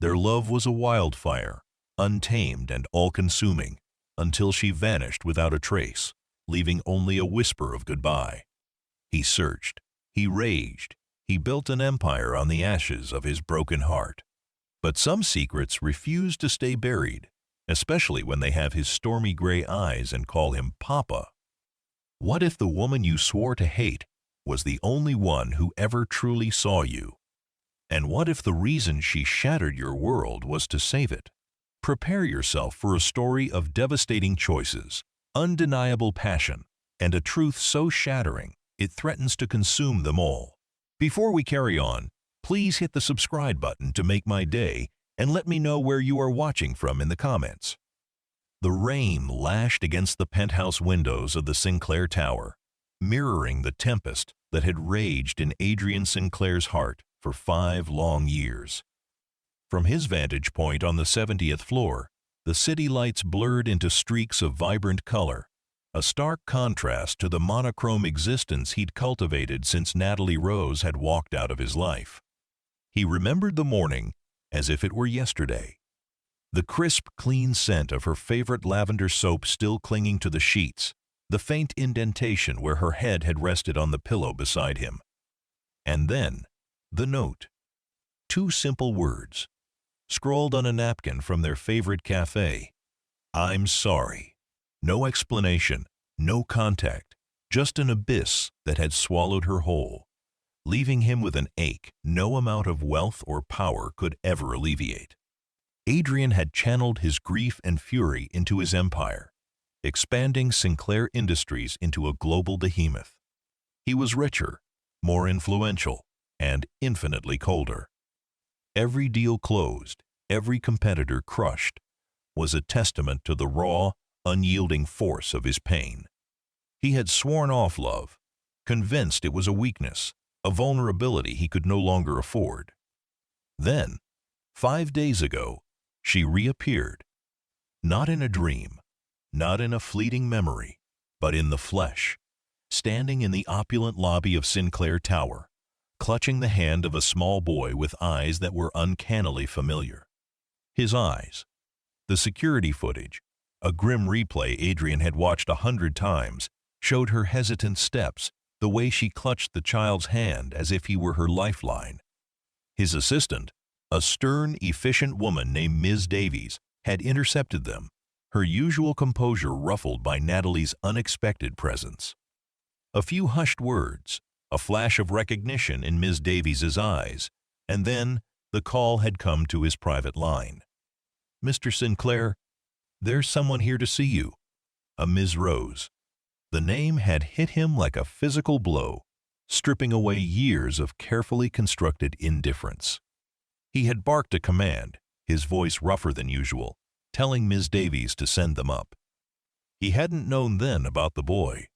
Their love was a wildfire, untamed and all-consuming, until she vanished without a trace, leaving only a whisper of goodbye. He searched, he raged, he built an empire on the ashes of his broken heart. But some secrets refuse to stay buried, especially when they have his stormy gray eyes and call him Papa. What if the woman you swore to hate was the only one who ever truly saw you? And what if the reason she shattered your world was to save it? Prepare yourself for a story of devastating choices, undeniable passion, and a truth so shattering it threatens to consume them all. Before we carry on, please hit the subscribe button to make my day and let me know where you are watching from in the comments. The rain lashed against the penthouse windows of the Sinclair Tower, mirroring the tempest that had raged in Adrian Sinclair's heart for 5 long years. From his vantage point on the 70th floor, the city lights blurred into streaks of vibrant color, a stark contrast to the monochrome existence he'd cultivated since Natalie Rose had walked out of his life. He remembered the morning as if it were yesterday. The crisp, clean scent of her favorite lavender soap still clinging to the sheets, the faint indentation where her head had rested on the pillow beside him. And then, the note. 2 simple words, scrawled on a napkin from their favorite cafe. "I'm sorry." No explanation, no contact, just an abyss that had swallowed her whole, leaving him with an ache no amount of wealth or power could ever alleviate. Adrian had channeled his grief and fury into his empire, expanding Sinclair Industries into a global behemoth. He was richer, more influential, and infinitely colder. Every deal closed, every competitor crushed, was a testament to the raw, unyielding force of his pain. He had sworn off love, convinced it was a weakness, a vulnerability he could no longer afford. Then, 5 days ago, she reappeared, not in a dream, not in a fleeting memory, but in the flesh, standing in the opulent lobby of Sinclair Tower, clutching the hand of a small boy with eyes that were uncannily familiar. His eyes, the security footage, a grim replay Adrian had watched 100 times, showed her hesitant steps, the way she clutched the child's hand as if he were her lifeline. His assistant, a stern, efficient woman named Ms. Davies, had intercepted them, her usual composure ruffled by Natalie's unexpected presence. A few hushed words, a flash of recognition in Ms. Davies's eyes, and then the call had come to his private line. "Mr. Sinclair, there's someone here to see you." A Ms. Rose. The name had hit him like a physical blow, stripping away years of carefully constructed indifference. He had barked a command, his voice rougher than usual, telling Ms. Davies to send them up. He hadn't known then about the boy.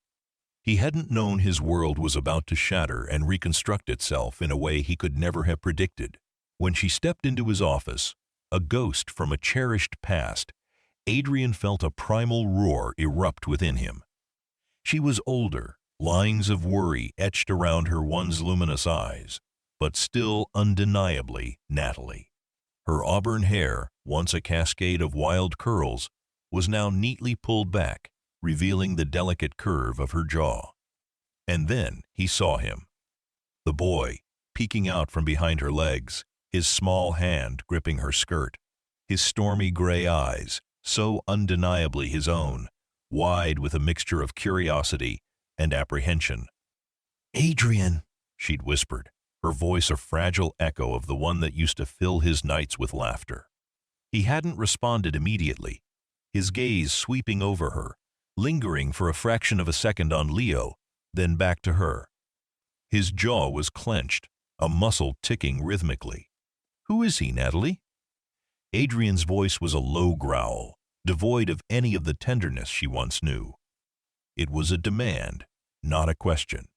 He hadn't known his world was about to shatter and reconstruct itself in a way he could never have predicted. When she stepped into his office, a ghost from a cherished past, Adrian felt a primal roar erupt within him. She was older, lines of worry etched around her once luminous eyes, but still undeniably Natalie. Her auburn hair, once a cascade of wild curls, was now neatly pulled back, revealing the delicate curve of her jaw. And then he saw him. The boy, peeking out from behind her legs, his small hand gripping her skirt, his stormy gray eyes, so undeniably his own, wide with a mixture of curiosity and apprehension. "Adrian," she'd whispered, her voice a fragile echo of the one that used to fill his nights with laughter. He hadn't responded immediately, his gaze sweeping over her, lingering for a fraction of a second on Leo, then back to her. His jaw was clenched, a muscle ticking rhythmically. "Who is he, Natalie?" Adrian's voice was a low growl, devoid of any of the tenderness she once knew. It was a demand, not a question.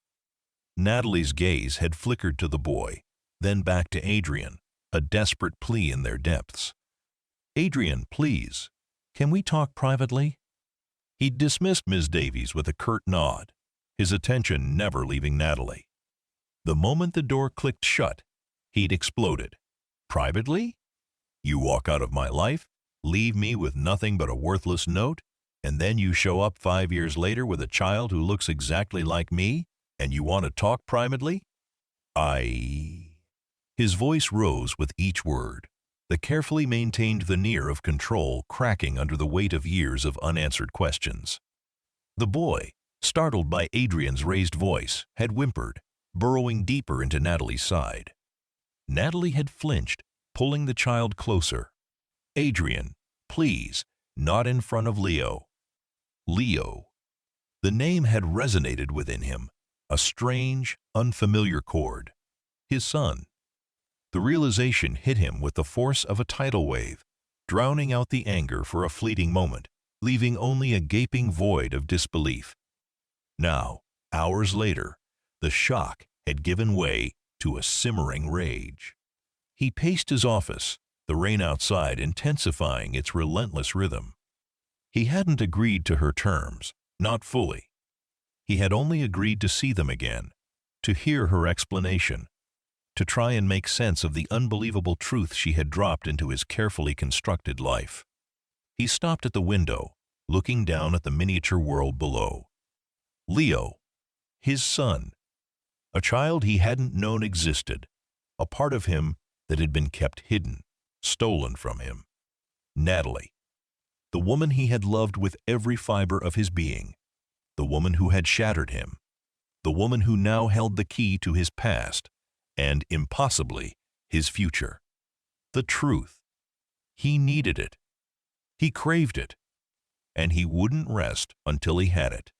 Natalie's gaze had flickered to the boy, then back to Adrian, a desperate plea in their depths. "Adrian, please, can we talk privately?" He dismissed Ms. Davies with a curt nod, his attention never leaving Natalie. The moment the door clicked shut, he'd exploded. "Privately? You walk out of my life, leave me with nothing but a worthless note, and then you show up 5 years later with a child who looks exactly like me, and you want to talk privately? I... His voice rose with each word, the carefully maintained veneer of control cracking under the weight of years of unanswered questions. The boy, startled by Adrian's raised voice, had whimpered, burrowing deeper into Natalie's side. Natalie had flinched, pulling the child closer. Adrian, please, not in front of Leo. Leo. The name had resonated within him, a strange, unfamiliar chord. His son. The realization hit him with the force of a tidal wave, drowning out the anger for a fleeting moment, leaving only a gaping void of disbelief. Now, hours later, the shock had given way to a simmering rage. He paced his office, the rain outside intensifying its relentless rhythm. He hadn't agreed to her terms, not fully. He had only agreed to see them again, to hear her explanation, to try and make sense of the unbelievable truth she had dropped into his carefully constructed life. He stopped at the window, looking down at the miniature world below. Leo, his son, a child he hadn't known existed, a part of him that had been kept hidden, stolen from him. Natalie, the woman he had loved with every fiber of his being, the woman who had shattered him, the woman who now held the key to his past and, impossibly, his future. The truth. He needed it. He craved it. And he wouldn't rest until he had it.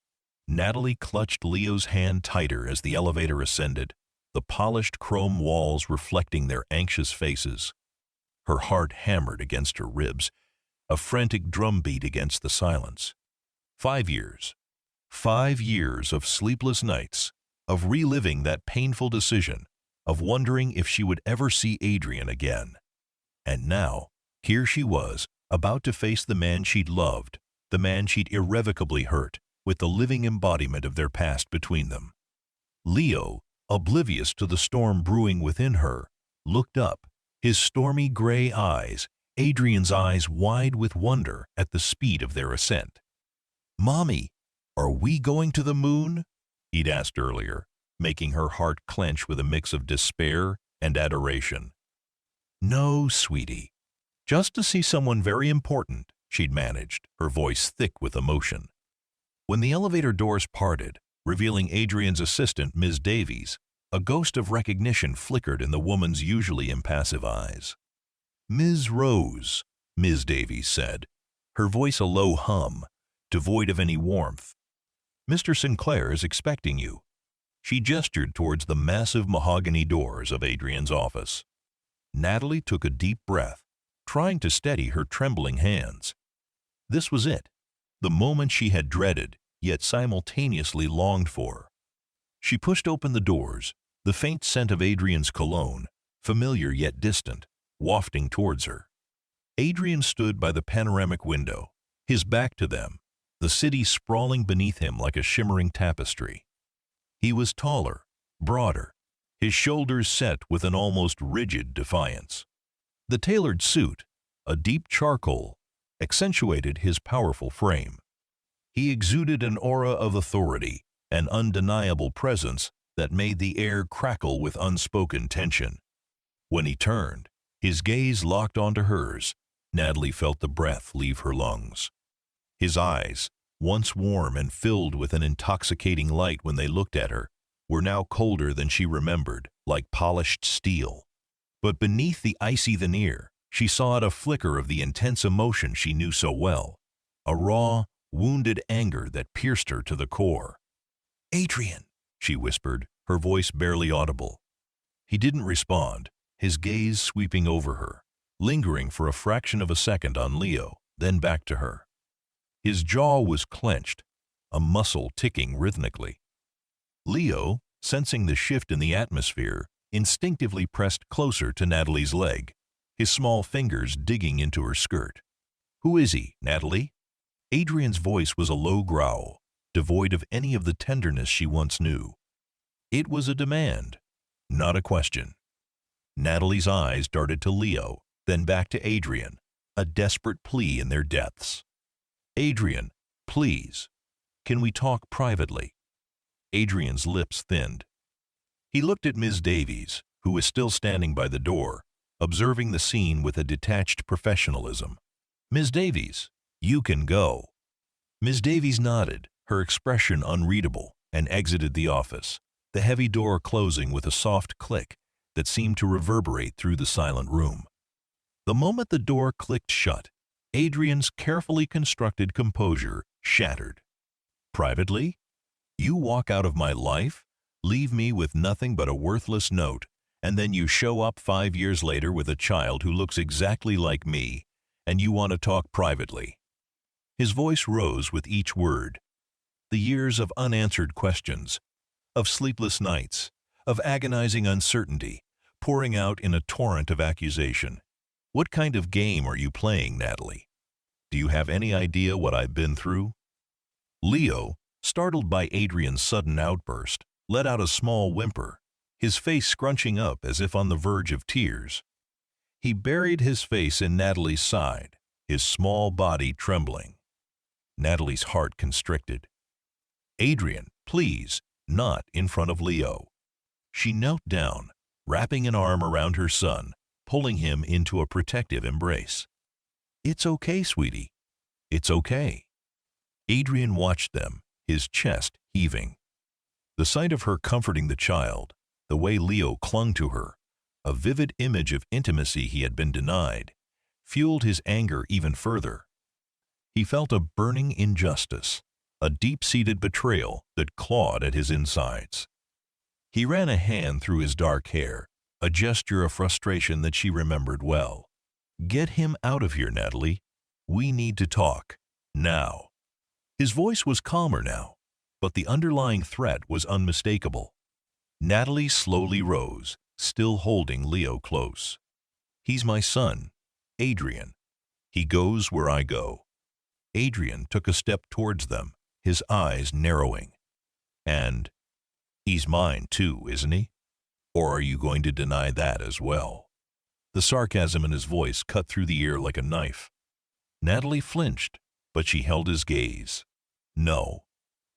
Natalie clutched Leo's hand tighter as the elevator ascended, the polished chrome walls reflecting their anxious faces. Her heart hammered against her ribs, a frantic drumbeat against the silence. 5 years. 5 years of sleepless nights, of reliving that painful decision, of wondering if she would ever see Adrian again. And now, here she was, about to face the man she'd loved, the man she'd irrevocably hurt, with the living embodiment of their past between them. Leo, oblivious to the storm brewing within her, looked up, his stormy gray eyes, Adrian's eyes wide with wonder at the speed of their ascent. "Mommy, are we going to the moon?" he'd asked earlier, making her heart clench with a mix of despair and adoration. "No, sweetie. Just to see someone very important," she'd managed, her voice thick with emotion. When the elevator doors parted, revealing Adrian's assistant, Ms. Davies, a ghost of recognition flickered in the woman's usually impassive eyes. "Ms. Rose," Ms. Davies said, her voice a low hum, devoid of any warmth. "Mr. Sinclair is expecting you." She gestured towards the massive mahogany doors of Adrian's office. Natalie took a deep breath, trying to steady her trembling hands. This was it, the moment she had dreaded, yet simultaneously longed for. She pushed open the doors, the faint scent of Adrian's cologne, familiar yet distant, wafting towards her. Adrian stood by the panoramic window, his back to them, the city sprawling beneath him like a shimmering tapestry. He was taller, broader, his shoulders set with an almost rigid defiance. The tailored suit, a deep charcoal, accentuated his powerful frame. He exuded an aura of authority, an undeniable presence that made the air crackle with unspoken tension. When he turned, his gaze locked onto hers, Natalie felt the breath leave her lungs. His eyes, once warm and filled with an intoxicating light when they looked at her, were now colder than she remembered, like polished steel. But beneath the icy veneer, she saw a flicker of the intense emotion she knew so well, a raw, wounded anger that pierced her to the core. "Adrian," she whispered, her voice barely audible. He didn't respond, his gaze sweeping over her, lingering for a fraction of a second on Leo, then back to her. His jaw was clenched, a muscle ticking rhythmically. Leo, sensing the shift in the atmosphere, instinctively pressed closer to Natalie's leg, his small fingers digging into her skirt. "Who is he, Natalie?" Adrian's voice was a low growl, devoid of any of the tenderness she once knew. It was a demand, not a question. Natalie's eyes darted to Leo, then back to Adrian, a desperate plea in their depths. "Adrian, please, can we talk privately?" Adrian's lips thinned. He looked at Ms. Davies, who was still standing by the door, observing the scene with a detached professionalism. "Ms. Davies, you can go." Ms. Davies nodded, her expression unreadable, and exited the office, the heavy door closing with a soft click that seemed to reverberate through the silent room. The moment the door clicked shut, Adrian's carefully constructed composure shattered. "Privately? You walk out of my life, leave me with nothing but a worthless note, and then you show up 5 years later with a child who looks exactly like me, and you want to talk privately." His voice rose with each word. The years of unanswered questions, of sleepless nights, of agonizing uncertainty, pouring out in a torrent of accusation. "What kind of game are you playing, Natalie? Do you have any idea what I've been through?" Leo, startled by Adrian's sudden outburst, let out a small whimper, his face scrunching up as if on the verge of tears. He buried his face in Natalie's side, his small body trembling. Natalie's heart constricted. "Adrian, please, not in front of Leo." She knelt down, wrapping an arm around her son, pulling him into a protective embrace. "It's okay, sweetie. It's okay." Adrian watched them, his chest heaving. The sight of her comforting the child, the way Leo clung to her, a vivid image of intimacy he had been denied, fueled his anger even further. He felt a burning injustice, a deep-seated betrayal that clawed at his insides. He ran a hand through his dark hair, a gesture of frustration that she remembered well. "Get him out of here, Natalie. We need to talk. Now." His voice was calmer now, but the underlying threat was unmistakable. Natalie slowly rose, still holding Leo close. "He's my son, Adrian. He goes where I go." Adrian took a step towards them, his eyes narrowing. "And he's mine too, isn't he? Or are you going to deny that as well?" The sarcasm in his voice cut through the ear like a knife. Natalie flinched, but she held his gaze. "No,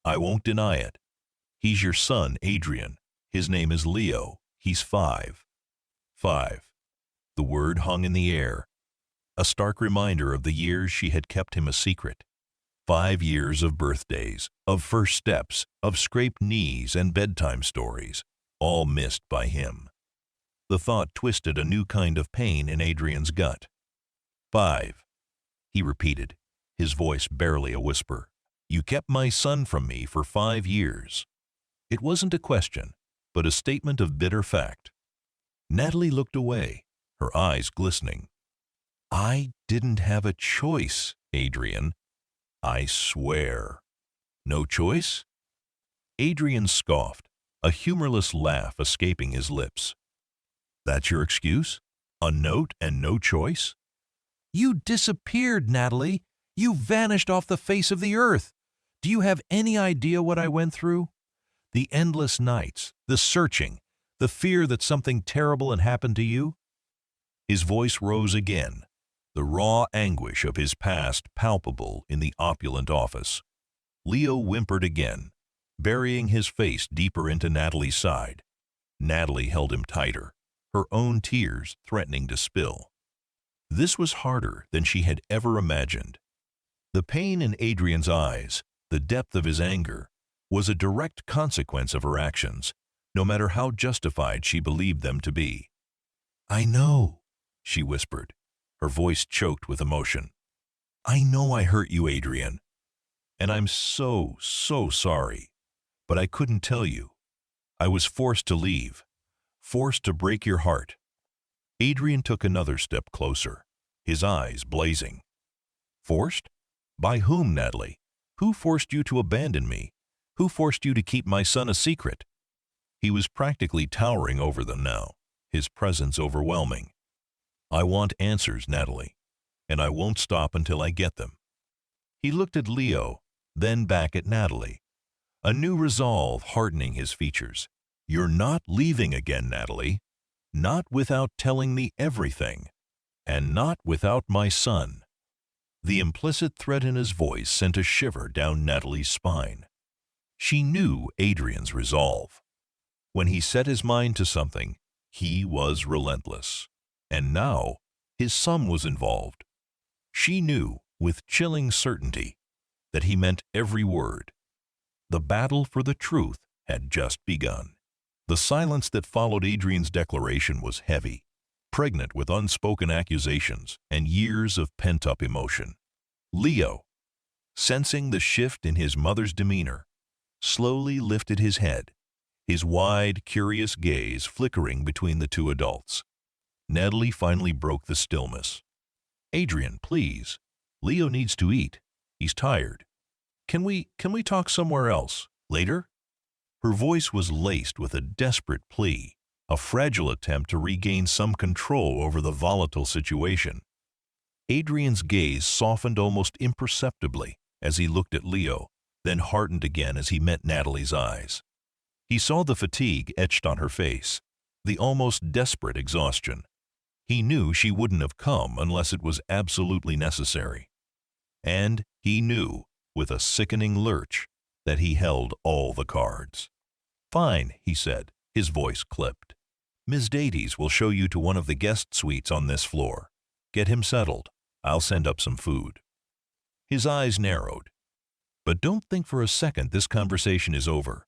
I won't deny it. He's your son, Adrian. His name is Leo. He's 5. 5. The word hung in the air, a stark reminder of the years she had kept him a secret. 5 years of birthdays, of first steps, of scraped knees and bedtime stories, all missed by him. The thought twisted a new kind of pain in Adrian's gut. 5, he repeated, his voice barely a whisper. "You kept my son from me for 5 years." It wasn't a question, but a statement of bitter fact. Natalie looked away, her eyes glistening. "I didn't have a choice, Adrian. I swear." "No choice?" Adrian scoffed, a humorless laugh escaping his lips. "That's your excuse? A note and no choice?" "You disappeared, Natalie. You vanished off the face of the earth. Do you have any idea what I went through? The endless nights, the searching, the fear that something terrible had happened to you?" His voice rose again, the raw anguish of his past palpable in the opulent office. Leo whimpered again, burying his face deeper into Natalie's side. Natalie held him tighter, her own tears threatening to spill. This was harder than she had ever imagined. The pain in Adrian's eyes, the depth of his anger, was a direct consequence of her actions, no matter how justified she believed them to be. "I know," she whispered, her voice choked with emotion. "I know I hurt you, Adrian. And I'm so sorry. But I couldn't tell you. I was forced to leave, forced to break your heart." Adrian took another step closer, his eyes blazing. "Forced? By whom, Natalie? Who forced you to abandon me? Who forced you to keep my son a secret?" He was practically towering over them now, his presence overwhelming. "I want answers, Natalie, and I won't stop until I get them." He looked at Leo, then back at Natalie, a new resolve hardening his features. "You're not leaving again, Natalie. Not without telling me everything." "And not without my son." The implicit threat in his voice sent a shiver down Natalie's spine. She knew Adrian's resolve. When he set his mind to something, he was relentless. And now, his son was involved. She knew, with chilling certainty, that he meant every word. The battle for the truth had just begun. The silence that followed Adrian's declaration was heavy, pregnant with unspoken accusations and years of pent-up emotion. Leo, sensing the shift in his mother's demeanor, slowly lifted his head, his wide, curious gaze flickering between the two adults. Natalie finally broke the stillness. "Adrian, please. Leo needs to eat. He's tired. Can we talk somewhere else, later?" Her voice was laced with a desperate plea, a fragile attempt to regain some control over the volatile situation. Adrian's gaze softened almost imperceptibly as he looked at Leo, then hardened again as he met Natalie's eyes. He saw the fatigue etched on her face, the almost desperate exhaustion. He knew she wouldn't have come unless it was absolutely necessary. And he knew, with a sickening lurch, that he held all the cards. "Fine," he said, his voice clipped. "Ms. Davies will show you to one of the guest suites on this floor. Get him settled. I'll send up some food." His eyes narrowed. "But don't think for a second this conversation is over.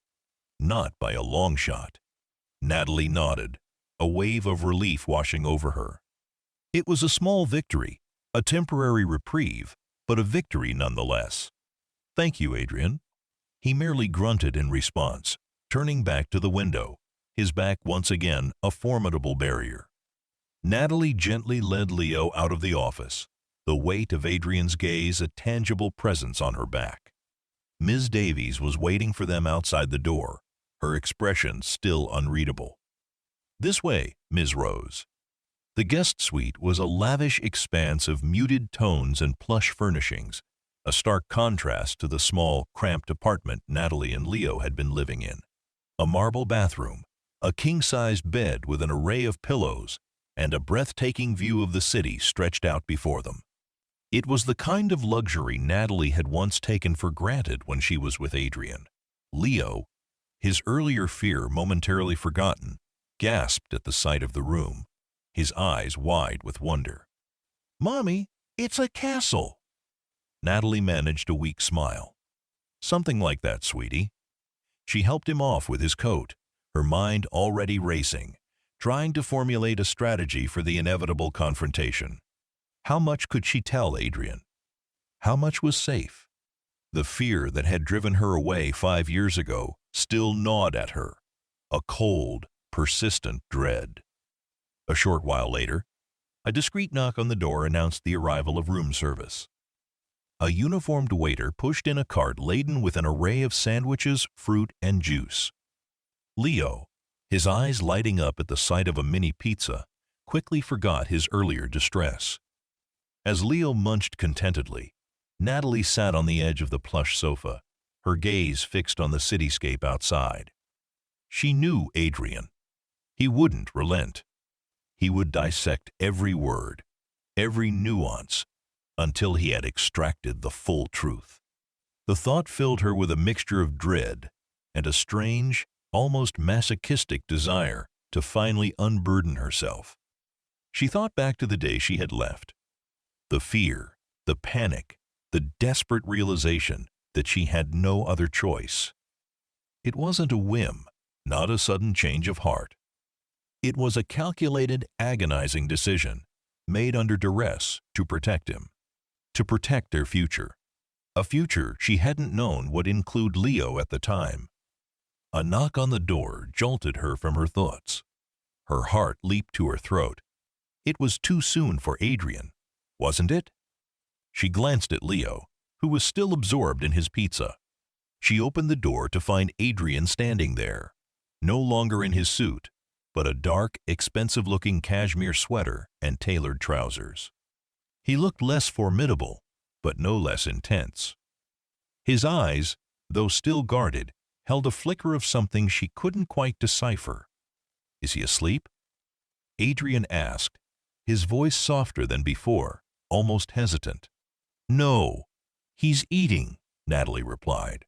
Not by a long shot." Natalie nodded, a wave of relief washing over her. It was a small victory, a temporary reprieve, but a victory nonetheless. "Thank you, Adrian." He merely grunted in response, turning back to the window, his back once again a formidable barrier. Natalie gently led Leo out of the office, the weight of Adrian's gaze a tangible presence on her back. Ms. Davies was waiting for them outside the door, her expression still unreadable. "This way, Ms. Rose." The guest suite was a lavish expanse of muted tones and plush furnishings, a stark contrast to the small, cramped apartment Natalie and Leo had been living in. A marble bathroom, a king-sized bed with an array of pillows, and a breathtaking view of the city stretched out before them. It was the kind of luxury Natalie had once taken for granted when she was with Adrian. Leo, his earlier fear momentarily forgotten, gasped at the sight of the room, his eyes wide with wonder. "Mommy, it's a castle!" Natalie managed a weak smile. "Something like that, sweetie." She helped him off with his coat, her mind already racing, trying to formulate a strategy for the inevitable confrontation. How much could she tell Adrian? How much was safe? The fear that had driven her away 5 years ago still gnawed at her, a cold, persistent dread. A short while later, a discreet knock on the door announced the arrival of room service. A uniformed waiter pushed in a cart laden with an array of sandwiches, fruit, and juice. Leo, his eyes lighting up at the sight of a mini pizza, quickly forgot his earlier distress. As Leo munched contentedly, Natalie sat on the edge of the plush sofa, her gaze fixed on the cityscape outside. She knew Adrian. He wouldn't relent. He would dissect every word, every nuance, until he had extracted the full truth. The thought filled her with a mixture of dread and a strange, almost masochistic desire to finally unburden herself. She thought back to the day she had left. The fear, the panic, the desperate realization that she had no other choice. It wasn't a whim, not a sudden change of heart. It was a calculated, agonizing decision, made under duress to protect him, to protect their future. A future she hadn't known would include Leo at the time. A knock on the door jolted her from her thoughts. Her heart leaped to her throat. It was too soon for Adrian, wasn't it? She glanced at Leo, who was still absorbed in his pizza. She opened the door to find Adrian standing there, no longer in his suit, but a dark, expensive-looking cashmere sweater and tailored trousers. He looked less formidable, but no less intense. His eyes, though still guarded, held a flicker of something she couldn't quite decipher. "Is he asleep?" Adrian asked, his voice softer than before, almost hesitant. "No, he's eating," Natalie replied,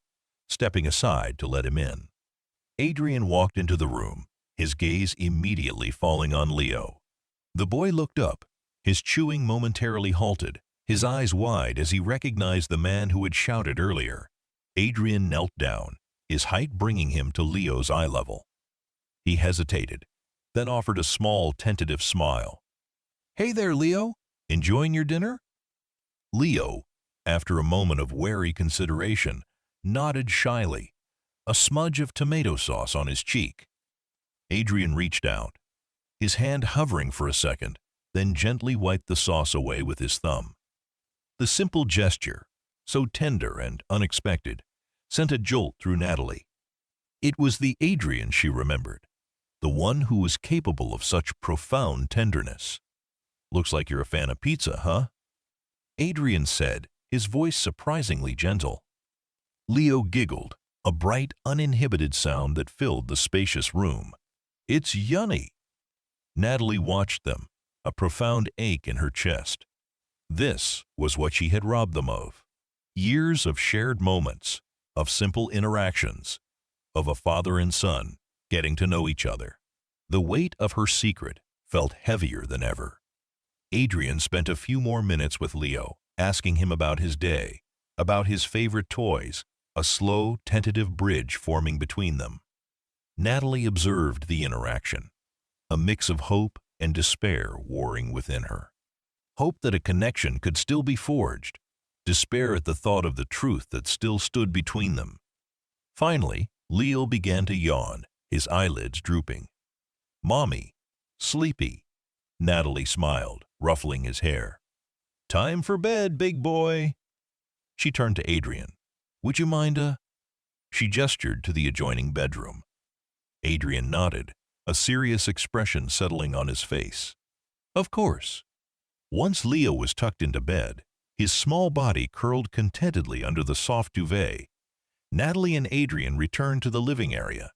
stepping aside to let him in. Adrian walked into the room, his gaze immediately falling on Leo. The boy looked up, his chewing momentarily halted, his eyes wide as he recognized the man who had shouted earlier. Adrian knelt down, his height bringing him to Leo's eye level. He hesitated, then offered a small, tentative smile. "Hey there, Leo. Enjoying your dinner?" Leo, after a moment of wary consideration, nodded shyly, a smudge of tomato sauce on his cheek. Adrian reached out, his hand hovering for a second, then gently wiped the sauce away with his thumb. The simple gesture, so tender and unexpected, sent a jolt through Natalie. It was the Adrian she remembered, the one who was capable of such profound tenderness. "Looks like you're a fan of pizza, huh?" Adrian said, his voice surprisingly gentle. Leo giggled, a bright, uninhibited sound that filled the spacious room. "It's yummy." Natalie watched them, a profound ache in her chest. This was what she had robbed them of. Years of shared moments, of simple interactions, of a father and son getting to know each other. The weight of her secret felt heavier than ever. Adrian spent a few more minutes with Leo, asking him about his day, about his favorite toys, a slow, tentative bridge forming between them. Natalie observed the interaction, a mix of hope and despair warring within her. Hope that a connection could still be forged, despair at the thought of the truth that still stood between them. Finally, Leo began to yawn, his eyelids drooping. "Mommy, sleepy." Natalie smiled, ruffling his hair. "Time for bed, big boy." She turned to Adrian. "Would you mind, She gestured to the adjoining bedroom. Adrian nodded, a serious expression settling on his face. "Of course." Once Leo was tucked into bed, his small body curled contentedly under the soft duvet, Natalie and Adrian returned to the living area.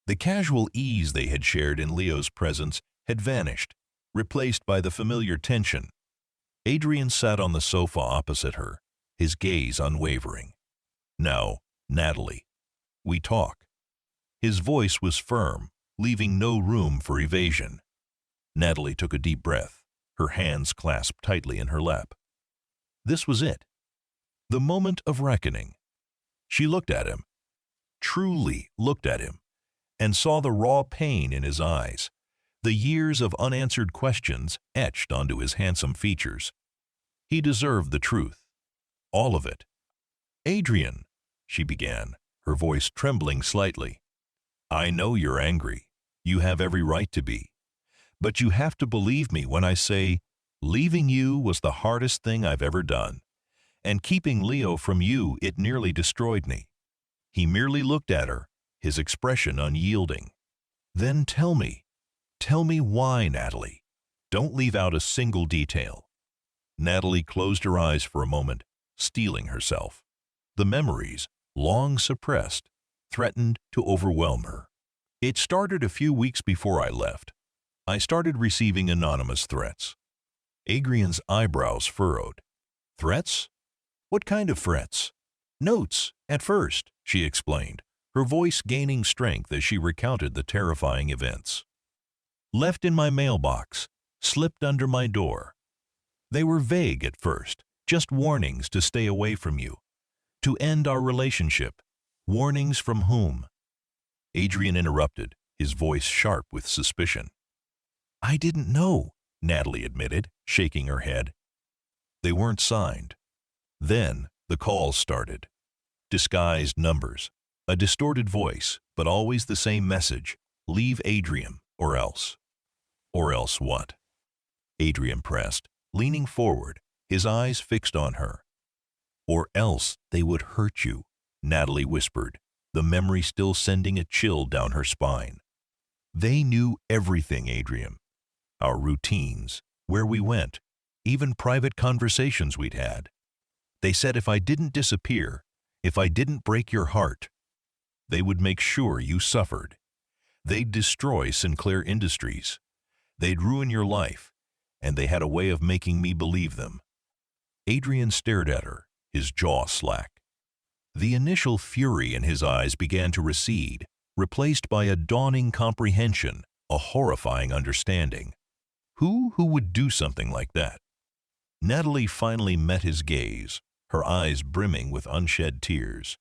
The casual ease they had shared in Leo's presence had vanished, replaced by the familiar tension. Adrian sat on the sofa opposite her, his gaze unwavering. "Now, Natalie, we talk." His voice was firm, leaving no room for evasion. Natalie took a deep breath, her hands clasped tightly in her lap. This was it. The moment of reckoning. She looked at him, truly looked at him, and saw the raw pain in his eyes, the years of unanswered questions etched onto his handsome features. He deserved the truth, all of it. "Adrian," she began, her voice trembling slightly, "I know you're angry. You have every right to be. But you have to believe me when I say, leaving you was the hardest thing I've ever done. And keeping Leo from you, it nearly destroyed me." He merely looked at her, his expression unyielding. "Then tell me why, Natalie. Don't leave out a single detail." Natalie closed her eyes for a moment, steeling herself. The memories, long suppressed, threatened to overwhelm her. "It started a few weeks before I left. I started receiving anonymous threats." Adrian's eyebrows furrowed. "Threats? What kind of threats?" "Notes, at first," she explained, her voice gaining strength as she recounted the terrifying events. "Left in my mailbox, slipped under my door. They were vague at first, just warnings to stay away from you, to end our relationship. Warnings from whom?" Adrian interrupted, his voice sharp with suspicion. "I didn't know," Natalie admitted, shaking her head. "They weren't signed." Then the calls started. Disguised numbers, a distorted voice, but always the same message: leave Adrian, or else. "Or else what?" Adrian pressed, leaning forward, his eyes fixed on her. "Or else they would hurt you," Natalie whispered, the memory still sending a chill down her spine. "They knew everything, Adrian. Our routines, where we went, even private conversations we'd had. They said if I didn't disappear, if I didn't break your heart, they would make sure you suffered. They'd destroy Sinclair Industries. They'd ruin your life, and they had a way of making me believe them. Adrian stared at her, his jaw slack. The initial fury in his eyes began to recede, replaced by a dawning comprehension, a horrifying understanding. Who would do something like that? Natalie finally met his gaze, her eyes brimming with unshed tears.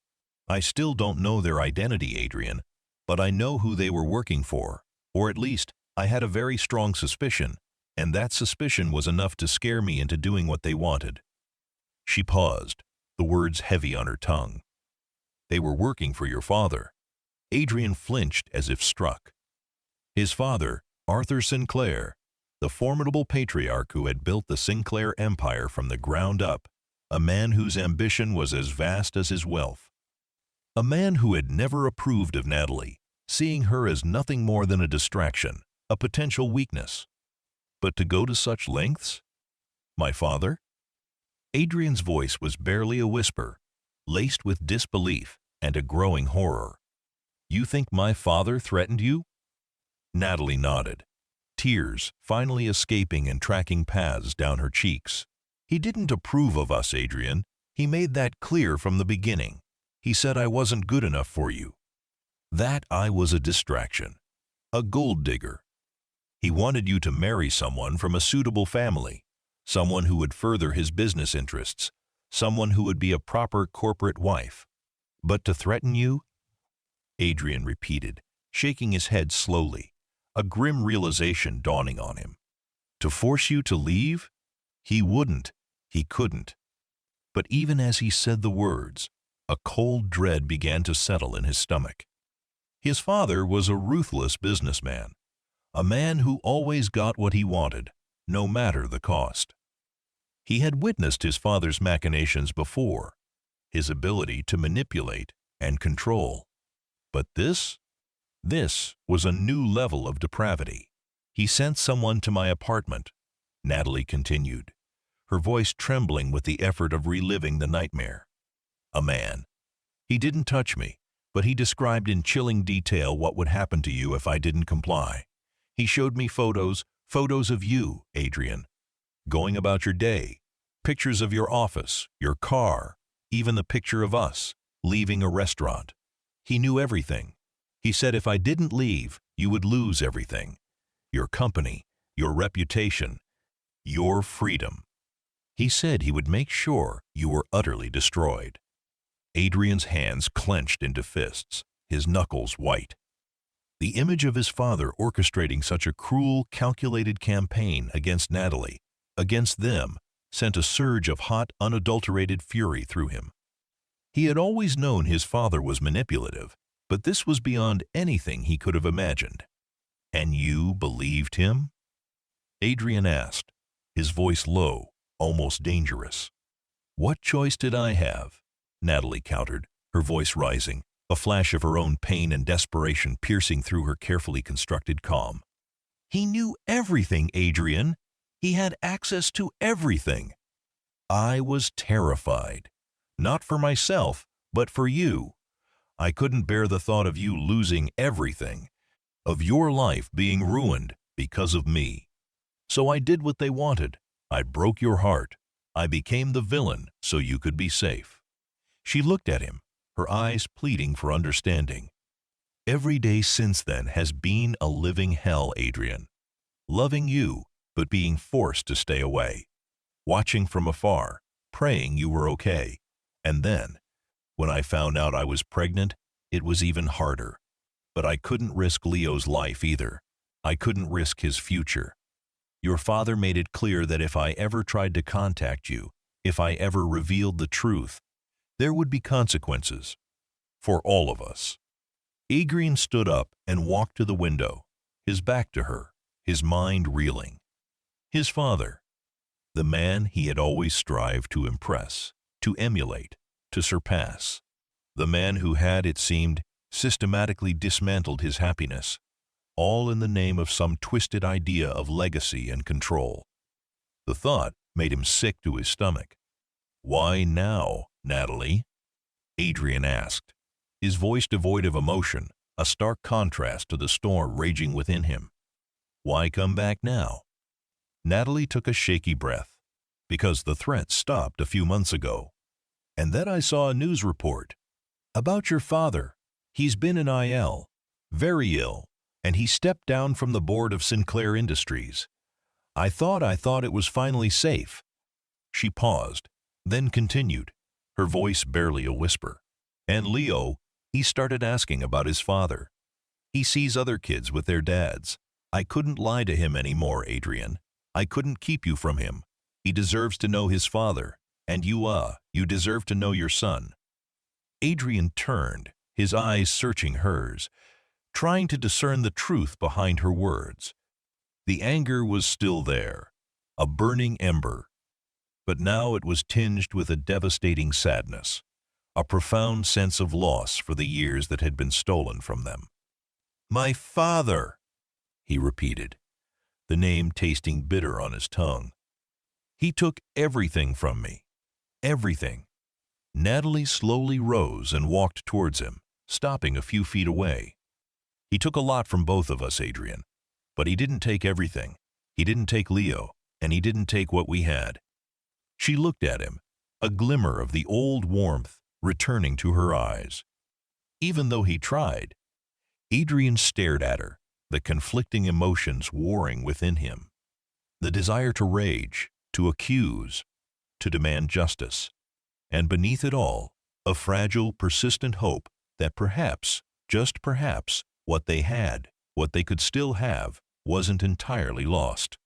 I still don't know their identity, Adrian, but I know who they were working for, or at least I had a very strong suspicion, and that suspicion was enough to scare me into doing what they wanted. She paused, the words heavy on her tongue. They were working for your father. Adrian flinched as if struck. His father, Arthur Sinclair, the formidable patriarch who had built the Sinclair empire from the ground up, a man whose ambition was as vast as his wealth. A man who had never approved of Natalie, seeing her as nothing more than a distraction, a potential weakness. But to go to such lengths? My father? Adrian's voice was barely a whisper, laced with disbelief and a growing horror. You think my father threatened you? Natalie nodded, tears finally escaping and tracking paths down her cheeks. He didn't approve of us, Adrian. He made that clear from the beginning. He said I wasn't good enough for you. That I was a distraction, a gold digger. He wanted you to marry someone from a suitable family, someone who would further his business interests, someone who would be a proper corporate wife. But to threaten you? Adrian repeated, shaking his head slowly, a grim realization dawning on him. To force you to leave? He wouldn't. He couldn't. But even as he said the words, a cold dread began to settle in his stomach. His father was a ruthless businessman, a man who always got what he wanted, no matter the cost. He had witnessed his father's machinations before, his ability to manipulate and control. But this was a new level of depravity. He sent someone to my apartment, Natalie continued, her voice trembling with the effort of reliving the nightmare. A man. He didn't touch me, but he described in chilling detail what would happen to you if I didn't comply. He showed me photos of you, Adrian, going about your day, pictures of your office, your car, even the picture of us, leaving a restaurant. He knew everything. He said if I didn't leave, you would lose everything. Your company, your reputation, your freedom. He said he would make sure you were utterly destroyed. Adrian's hands clenched into fists, his knuckles white. The image of his father orchestrating such a cruel, calculated campaign against Natalie, against them, sent a surge of hot, unadulterated fury through him. He had always known his father was manipulative, but this was beyond anything he could have imagined. And you believed him? Adrian asked, his voice low, almost dangerous. What choice did I have? Natalie countered, her voice rising, a flash of her own pain and desperation piercing through her carefully constructed calm. He knew everything, Adrian. He had access to everything. I was terrified. Not for myself, but for you. I couldn't bear the thought of you losing everything, of your life being ruined because of me. So I did what they wanted. I broke your heart. I became the villain so you could be safe. She looked at him, her eyes pleading for understanding. Every day since then has been a living hell, Adrian. Loving you, but being forced to stay away. Watching from afar, praying you were okay. And then, when I found out I was pregnant, it was even harder. But I couldn't risk Leo's life either. I couldn't risk his future. Your father made it clear that if I ever tried to contact you, if I ever revealed the truth, there would be consequences. For all of us. Adrian stood up and walked to the window, his back to her, his mind reeling. His father, the man he had always strived to impress, to emulate, to surpass. The man who had, it seemed, systematically dismantled his happiness, all in the name of some twisted idea of legacy and control. The thought made him sick to his stomach. Why now, Natalie? Adrian asked, his voice devoid of emotion, a stark contrast to the storm raging within him. Why come back now? Natalie took a shaky breath, because the threat stopped a few months ago. And then I saw a news report. About your father. He's been in IL. Very ill. And he stepped down from the board of Sinclair Industries. I thought it was finally safe. She paused, then continued, her voice barely a whisper. And Leo, he started asking about his father. He sees other kids with their dads. I couldn't lie to him anymore, Adrian. I couldn't keep you from him. He deserves to know his father. And you deserve to know your son. Adrian turned, his eyes searching hers, trying to discern the truth behind her words. The anger was still there, a burning ember. But now it was tinged with a devastating sadness, a profound sense of loss for the years that had been stolen from them. My father, he repeated, the name tasting bitter on his tongue. He took everything from me. Everything. Natalie slowly rose and walked towards him, stopping a few feet away. He took a lot from both of us, Adrian. But he didn't take everything. He didn't take Leo, and he didn't take what we had. She looked at him, a glimmer of the old warmth returning to her eyes. Even though he tried, Adrian stared at her, the conflicting emotions warring within him. The desire to rage, to accuse, to demand justice. And beneath it all, a fragile, persistent hope that perhaps, just perhaps, what they had, what they could still have, wasn't entirely lost.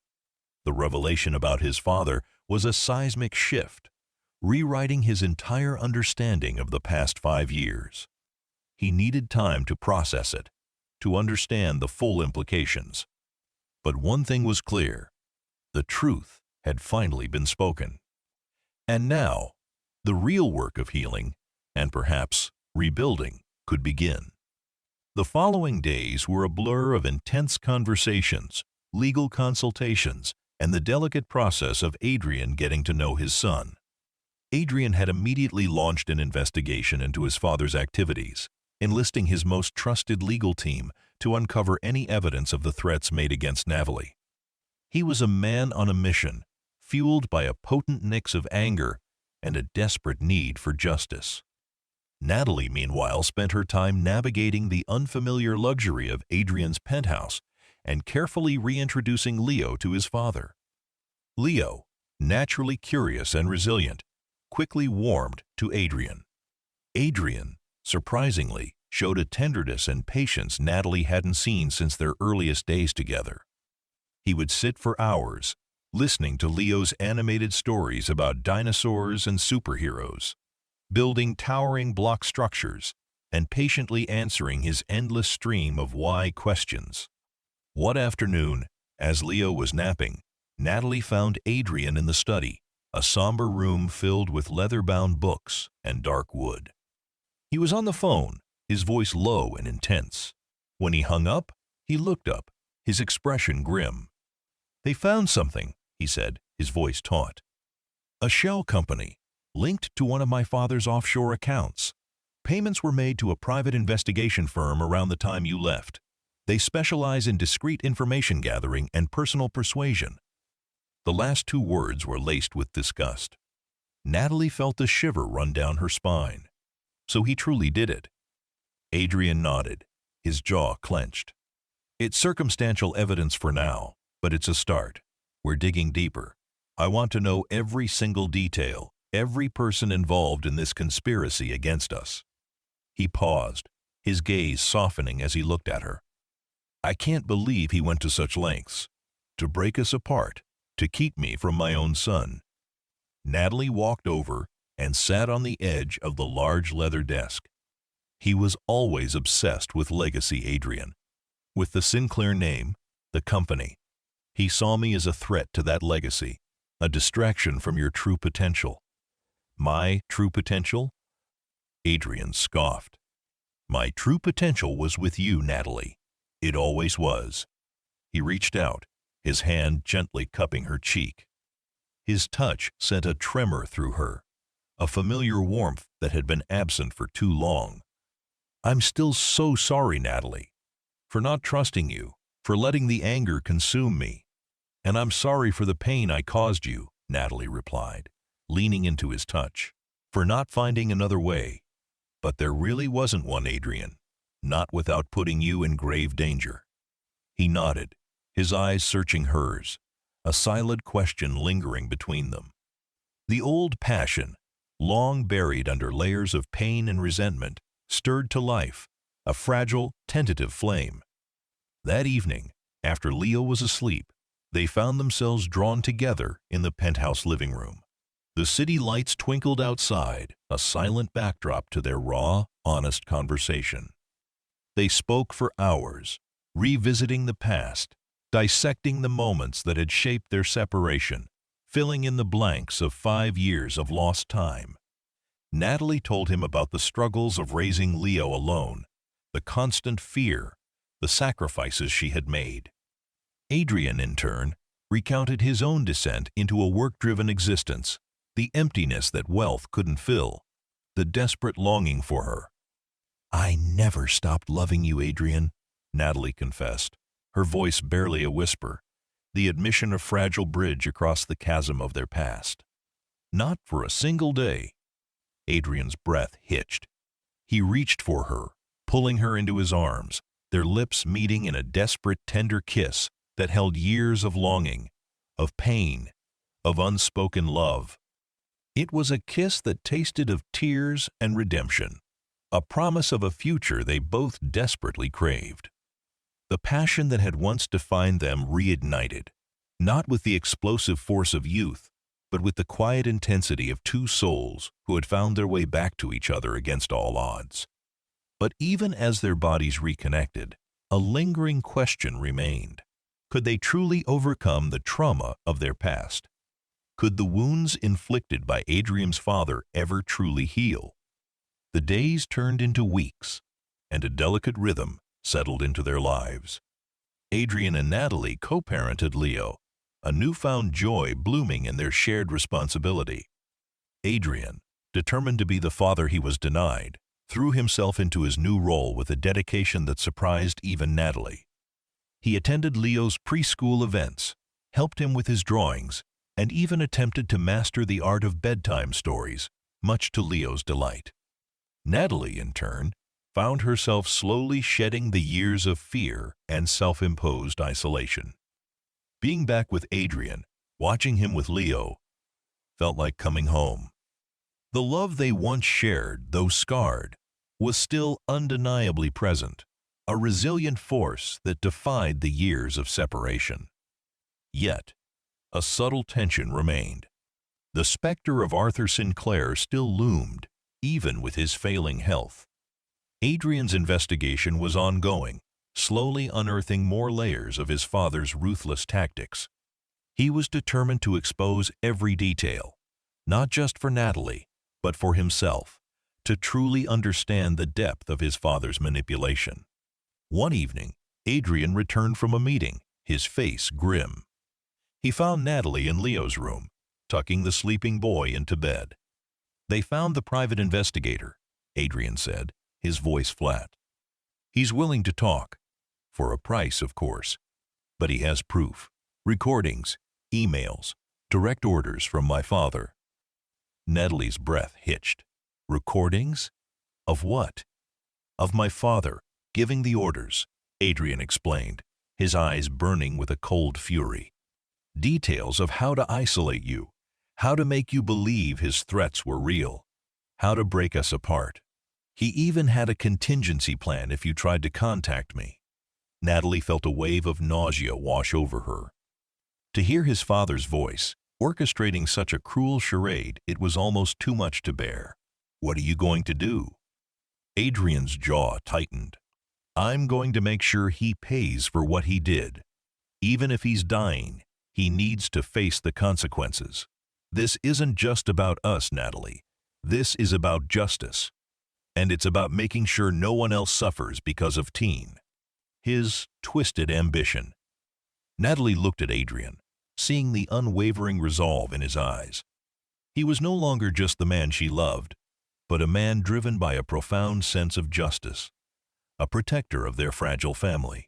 The revelation about his father was a seismic shift, rewriting his entire understanding of the past 5 years. He needed time to process it, to understand the full implications. But one thing was clear: the truth had finally been spoken. And now, the real work of healing, and perhaps rebuilding, could begin. The following days were a blur of intense conversations, legal consultations, and the delicate process of Adrian getting to know his son. Adrian had immediately launched an investigation into his father's activities, enlisting his most trusted legal team to uncover any evidence of the threats made against Natalie. He was a man on a mission, fueled by a potent mix of anger and a desperate need for justice. Natalie, meanwhile, spent her time navigating the unfamiliar luxury of Adrian's penthouse and carefully reintroducing Leo to his father. Leo, naturally curious and resilient, quickly warmed to Adrian. Adrian, surprisingly, showed a tenderness and patience Natalie hadn't seen since their earliest days together. He would sit for hours, listening to Leo's animated stories about dinosaurs and superheroes, building towering block structures, and patiently answering his endless stream of why questions. One afternoon, as Leo was napping, Natalie found Adrian in the study, a somber room filled with leather-bound books and dark wood. He was on the phone, his voice low and intense. When he hung up, he looked up, his expression grim. They found something, he said, his voice taut. A shell company, linked to one of my father's offshore accounts. Payments were made to a private investigation firm around the time you left. They specialize in discreet information gathering and personal persuasion. The last 2 words were laced with disgust. Natalie felt a shiver run down her spine. So he truly did it. Adrian nodded, his jaw clenched. It's circumstantial evidence for now, but it's a start. We're digging deeper. I want to know every single detail, every person involved in this conspiracy against us. He paused, his gaze softening as he looked at her. I can't believe he went to such lengths. To break us apart, to keep me from my own son. Natalie walked over and sat on the edge of the large leather desk. He was always obsessed with legacy, Adrian. With the Sinclair name, the company. He saw me as a threat to that legacy, a distraction from your true potential. My true potential? Adrian scoffed. My true potential was with you, Natalie. It always was. He reached out, his hand gently cupping her cheek. His touch sent a tremor through her, a familiar warmth that had been absent for too long. I'm still so sorry, Natalie, for not trusting you, for letting the anger consume me. "And I'm sorry for the pain I caused you," Natalie replied, leaning into his touch, "for not finding another way. But there really wasn't one, Adrian, not without putting you in grave danger." He nodded, his eyes searching hers, a silent question lingering between them. The old passion, long buried under layers of pain and resentment, stirred to life, a fragile, tentative flame. That evening, after Leo was asleep, they found themselves drawn together in the penthouse living room. The city lights twinkled outside, a silent backdrop to their raw, honest conversation. They spoke for hours, revisiting the past, dissecting the moments that had shaped their separation, filling in the blanks of 5 years of lost time. Natalie told him about the struggles of raising Leo alone, the constant fear, the sacrifices she had made. Adrian, in turn, recounted his own descent into a work-driven existence, the emptiness that wealth couldn't fill, the desperate longing for her. "I never stopped loving you, Adrian," Natalie confessed, her voice barely a whisper, the admission a fragile bridge across the chasm of their past. "Not for a single day." Adrian's breath hitched. He reached for her, pulling her into his arms, their lips meeting in a desperate, tender kiss that held years of longing, of pain, of unspoken love. It was a kiss that tasted of tears and redemption, a promise of a future they both desperately craved. The passion that had once defined them reignited, not with the explosive force of youth, but with the quiet intensity of two souls who had found their way back to each other against all odds. But even as their bodies reconnected, a lingering question remained. Could they truly overcome the trauma of their past? Could the wounds inflicted by Adrian's father ever truly heal? The days turned into weeks, and a delicate rhythm settled into their lives. Adrian and Natalie co-parented Leo, a newfound joy blooming in their shared responsibility. Adrian, determined to be the father he was denied, threw himself into his new role with a dedication that surprised even Natalie. He attended Leo's preschool events, helped him with his drawings, and even attempted to master the art of bedtime stories, much to Leo's delight. Natalie, in turn, found herself slowly shedding the years of fear and self-imposed isolation. Being back with Adrian, watching him with Leo, felt like coming home. The love they once shared, though scarred, was still undeniably present, a resilient force that defied the years of separation. Yet, a subtle tension remained. The specter of Arthur Sinclair still loomed, even with his failing health. Adrian's investigation was ongoing, slowly unearthing more layers of his father's ruthless tactics. He was determined to expose every detail, not just for Natalie, but for himself, to truly understand the depth of his father's manipulation. One evening, Adrian returned from a meeting, his face grim. He found Natalie in Leo's room, tucking the sleeping boy into bed. "They found the private investigator," Adrian said, his voice flat. "He's willing to talk. For a price, of course. But he has proof. Recordings, emails, direct orders from my father." Natalie's breath hitched. "Recordings? Of what?" "Of my father, giving the orders," Adrian explained, his eyes burning with a cold fury. "Details of how to isolate you, how to make you believe his threats were real, how to break us apart. He even had a contingency plan if you tried to contact me." Natalie felt a wave of nausea wash over her. To hear his father's voice, orchestrating such a cruel charade, it was almost too much to bear. "What are you going to do?" Adrian's jaw tightened. "I'm going to make sure he pays for what he did. Even if he's dying, he needs to face the consequences. This isn't just about us, Natalie. This is about justice. And it's about making sure no one else suffers because of Teen." His twisted ambition. Natalie looked at Adrian, seeing the unwavering resolve in his eyes. He was no longer just the man she loved, but a man driven by a profound sense of justice, a protector of their fragile family.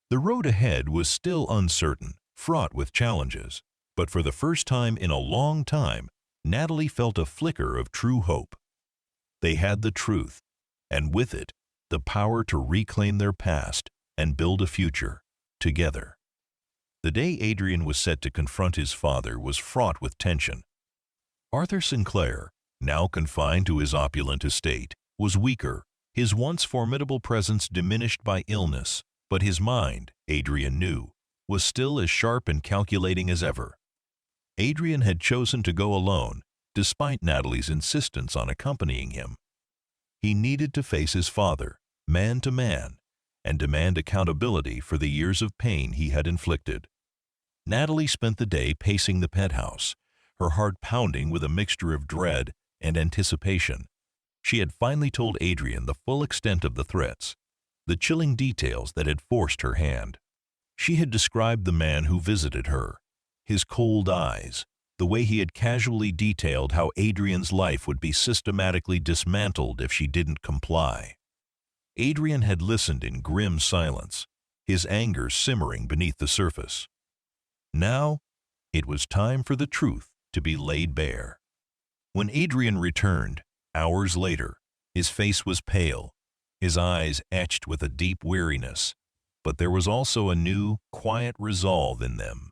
The road ahead was still uncertain, fraught with challenges. But for the first time in a long time, Natalie felt a flicker of true hope. They had the truth, and with it, the power to reclaim their past and build a future together. The day Adrian was set to confront his father was fraught with tension. Arthur Sinclair, now confined to his opulent estate, was weaker, his once formidable presence diminished by illness, but his mind, Adrian knew, was still as sharp and calculating as ever. Adrian had chosen to go alone, despite Natalie's insistence on accompanying him. He needed to face his father, man to man, and demand accountability for the years of pain he had inflicted. Natalie spent the day pacing the penthouse, her heart pounding with a mixture of dread and anticipation. She had finally told Adrian the full extent of the threats, the chilling details that had forced her hand. She had described the man who visited her, his cold eyes, the way he had casually detailed how Adrian's life would be systematically dismantled if she didn't comply. Adrian had listened in grim silence, his anger simmering beneath the surface. Now, it was time for the truth to be laid bare. When Adrian returned, hours later, his face was pale, his eyes etched with a deep weariness, but there was also a new, quiet resolve in them.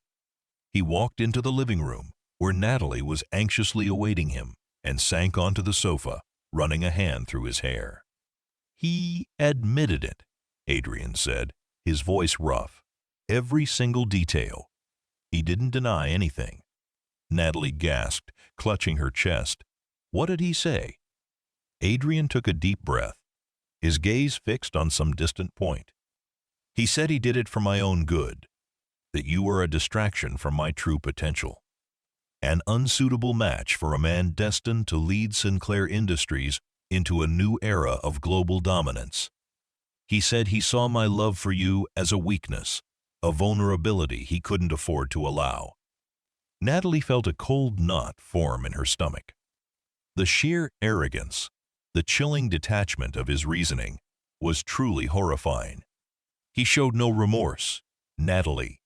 He walked into the living room, where Natalie was anxiously awaiting him, and sank onto the sofa, running a hand through his hair. "He admitted it," Adrian said, his voice rough. "Every single detail. He didn't deny anything." Natalie gasped, clutching her chest. "What did he say?" Adrian took a deep breath, his gaze fixed on some distant point. "He said he did it for my own good, that you were a distraction from my true potential. An unsuitable match for a man destined to lead Sinclair Industries into a new era of global dominance. He said he saw my love for you as a weakness, a vulnerability he couldn't afford to allow." Natalie felt a cold knot form in her stomach. The sheer arrogance, the chilling detachment of his reasoning, was truly horrifying. "He showed no remorse, Natalie,"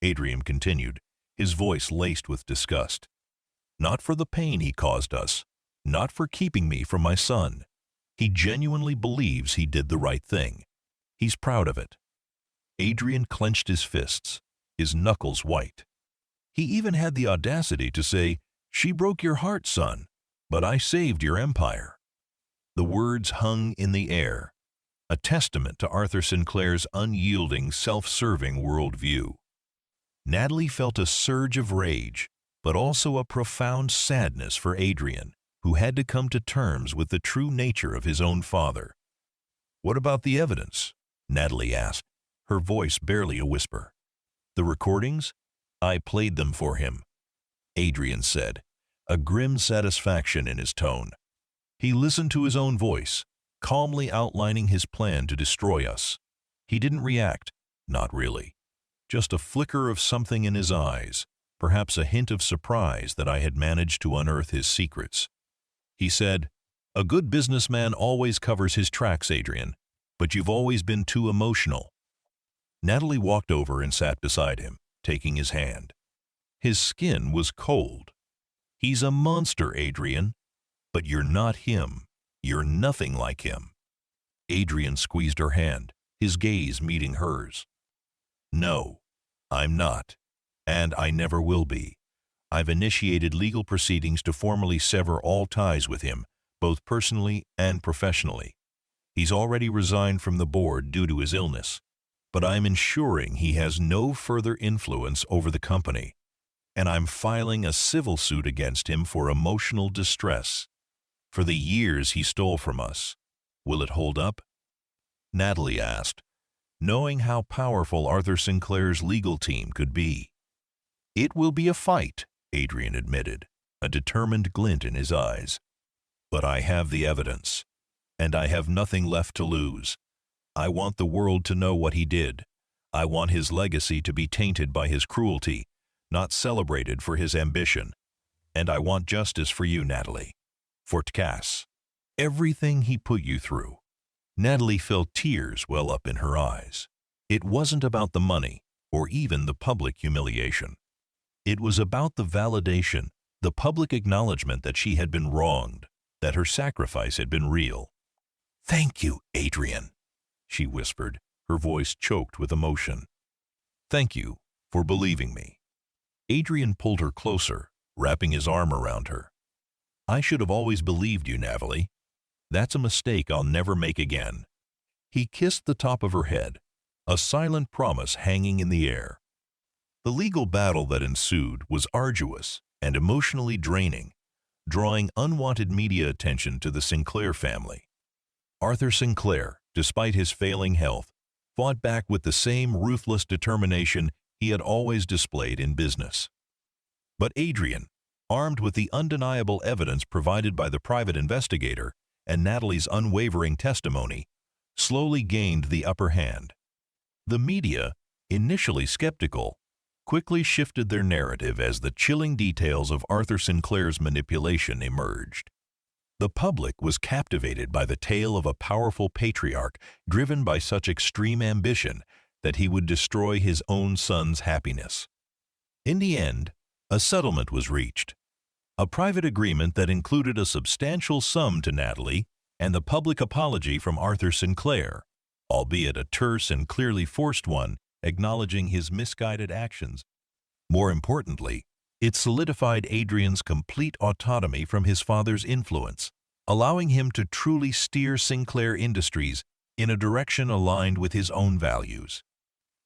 Adrian continued, his voice laced with disgust. "Not for the pain he caused us, not for keeping me from my son. He genuinely believes he did the right thing. He's proud of it." Adrian clenched his fists, his knuckles white. He even had the audacity to say, "She broke your heart, son, but I saved your empire." The words hung in the air, a testament to Arthur Sinclair's unyielding, self-serving worldview. Natalie felt a surge of rage, but also a profound sadness for Adrian, who had to come to terms with the true nature of his own father. "What about the evidence?" Natalie asked, her voice barely a whisper. "The recordings? I played them for him," Adrian said, a grim satisfaction in his tone. "He listened to his own voice, calmly outlining his plan to destroy us. He didn't react, not really. Just a flicker of something in his eyes, perhaps a hint of surprise that I had managed to unearth his secrets. He said, 'A good businessman always covers his tracks, Adrian, but you've always been too emotional.'" Natalie walked over and sat beside him, taking his hand. His skin was cold. "He's a monster, Adrian, but you're not him. You're nothing like him." Adrian squeezed her hand, his gaze meeting hers. "No, I'm not, and I never will be. I've initiated legal proceedings to formally sever all ties with him, both personally and professionally. He's already resigned from the board due to his illness, but I'm ensuring he has no further influence over the company, and I'm filing a civil suit against him for emotional distress, for the years he stole from us. Will it hold up?" Natalie asked, knowing how powerful Arthur Sinclair's legal team could be. "It will be a fight," Adrian admitted, a determined glint in his eyes. "But I have the evidence, and I have nothing left to lose. I want the world to know what he did. I want his legacy to be tainted by his cruelty, not celebrated for his ambition. And I want justice for you, Natalie. For Tkas. Everything he put you through." Natalie felt tears well up in her eyes. It wasn't about the money, or even the public humiliation. It was about the validation, the public acknowledgement that she had been wronged, that her sacrifice had been real. "Thank you, Adrian," she whispered, her voice choked with emotion. "Thank you for believing me." Adrian pulled her closer, wrapping his arm around her. "I should have always believed you, Natalie. That's a mistake I'll never make again." He kissed the top of her head, a silent promise hanging in the air. The legal battle that ensued was arduous and emotionally draining, drawing unwanted media attention to the Sinclair family. Arthur Sinclair, despite his failing health, fought back with the same ruthless determination he had always displayed in business. But Adrian, armed with the undeniable evidence provided by the private investigator and Natalie's unwavering testimony, slowly gained the upper hand. The media, initially skeptical, quickly shifted their narrative as the chilling details of Arthur Sinclair's manipulation emerged. The public was captivated by the tale of a powerful patriarch driven by such extreme ambition that he would destroy his own son's happiness. In the end, a settlement was reached, a private agreement that included a substantial sum to Natalie and the public apology from Arthur Sinclair, albeit a terse and clearly forced one, acknowledging his misguided actions. More importantly, it solidified Adrian's complete autonomy from his father's influence, allowing him to truly steer Sinclair Industries in a direction aligned with his own values.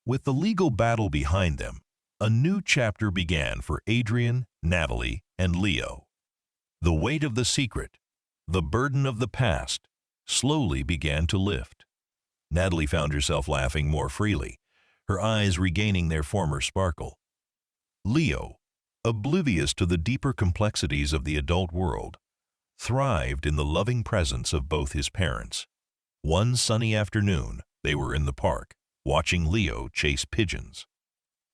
With the legal battle behind them, a new chapter began for Adrian, Natalie, and Leo. The weight of the secret, the burden of the past, slowly began to lift. Natalie found herself laughing more freely, her eyes regaining their former sparkle. Leo, oblivious to the deeper complexities of the adult world, thrived in the loving presence of both his parents. One sunny afternoon, they were in the park, watching Leo chase pigeons.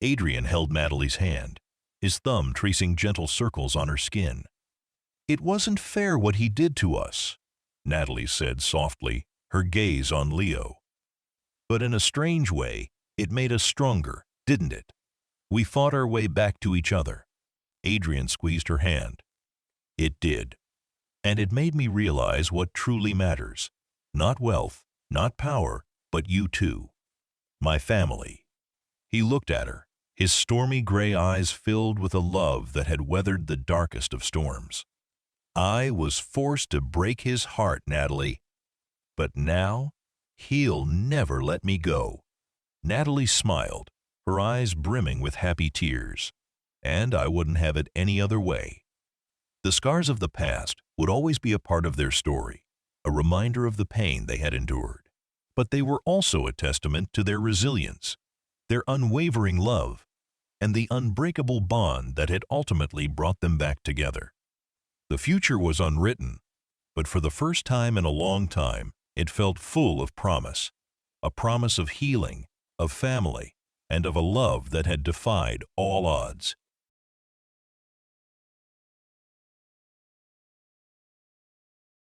Adrian held Natalie's hand, his thumb tracing gentle circles on her skin. "It wasn't fair what he did to us," Natalie said softly, her gaze on Leo. "But in a strange way, it made us stronger, didn't it? We fought our way back to each other." Adrian squeezed her hand. "It did. And it made me realize what truly matters. Not wealth, not power, but you two. My family." He looked at her, his stormy gray eyes filled with a love that had weathered the darkest of storms. "I was forced to break his heart, Natalie. But now, he'll never let me go." Natalie smiled, her eyes brimming with happy tears. "And I wouldn't have it any other way." The scars of the past would always be a part of their story, a reminder of the pain they had endured. But they were also a testament to their resilience, their unwavering love, and the unbreakable bond that had ultimately brought them back together. The future was unwritten, but for the first time in a long time, it felt full of promise, a promise of healing, of family, and of a love that had defied all odds.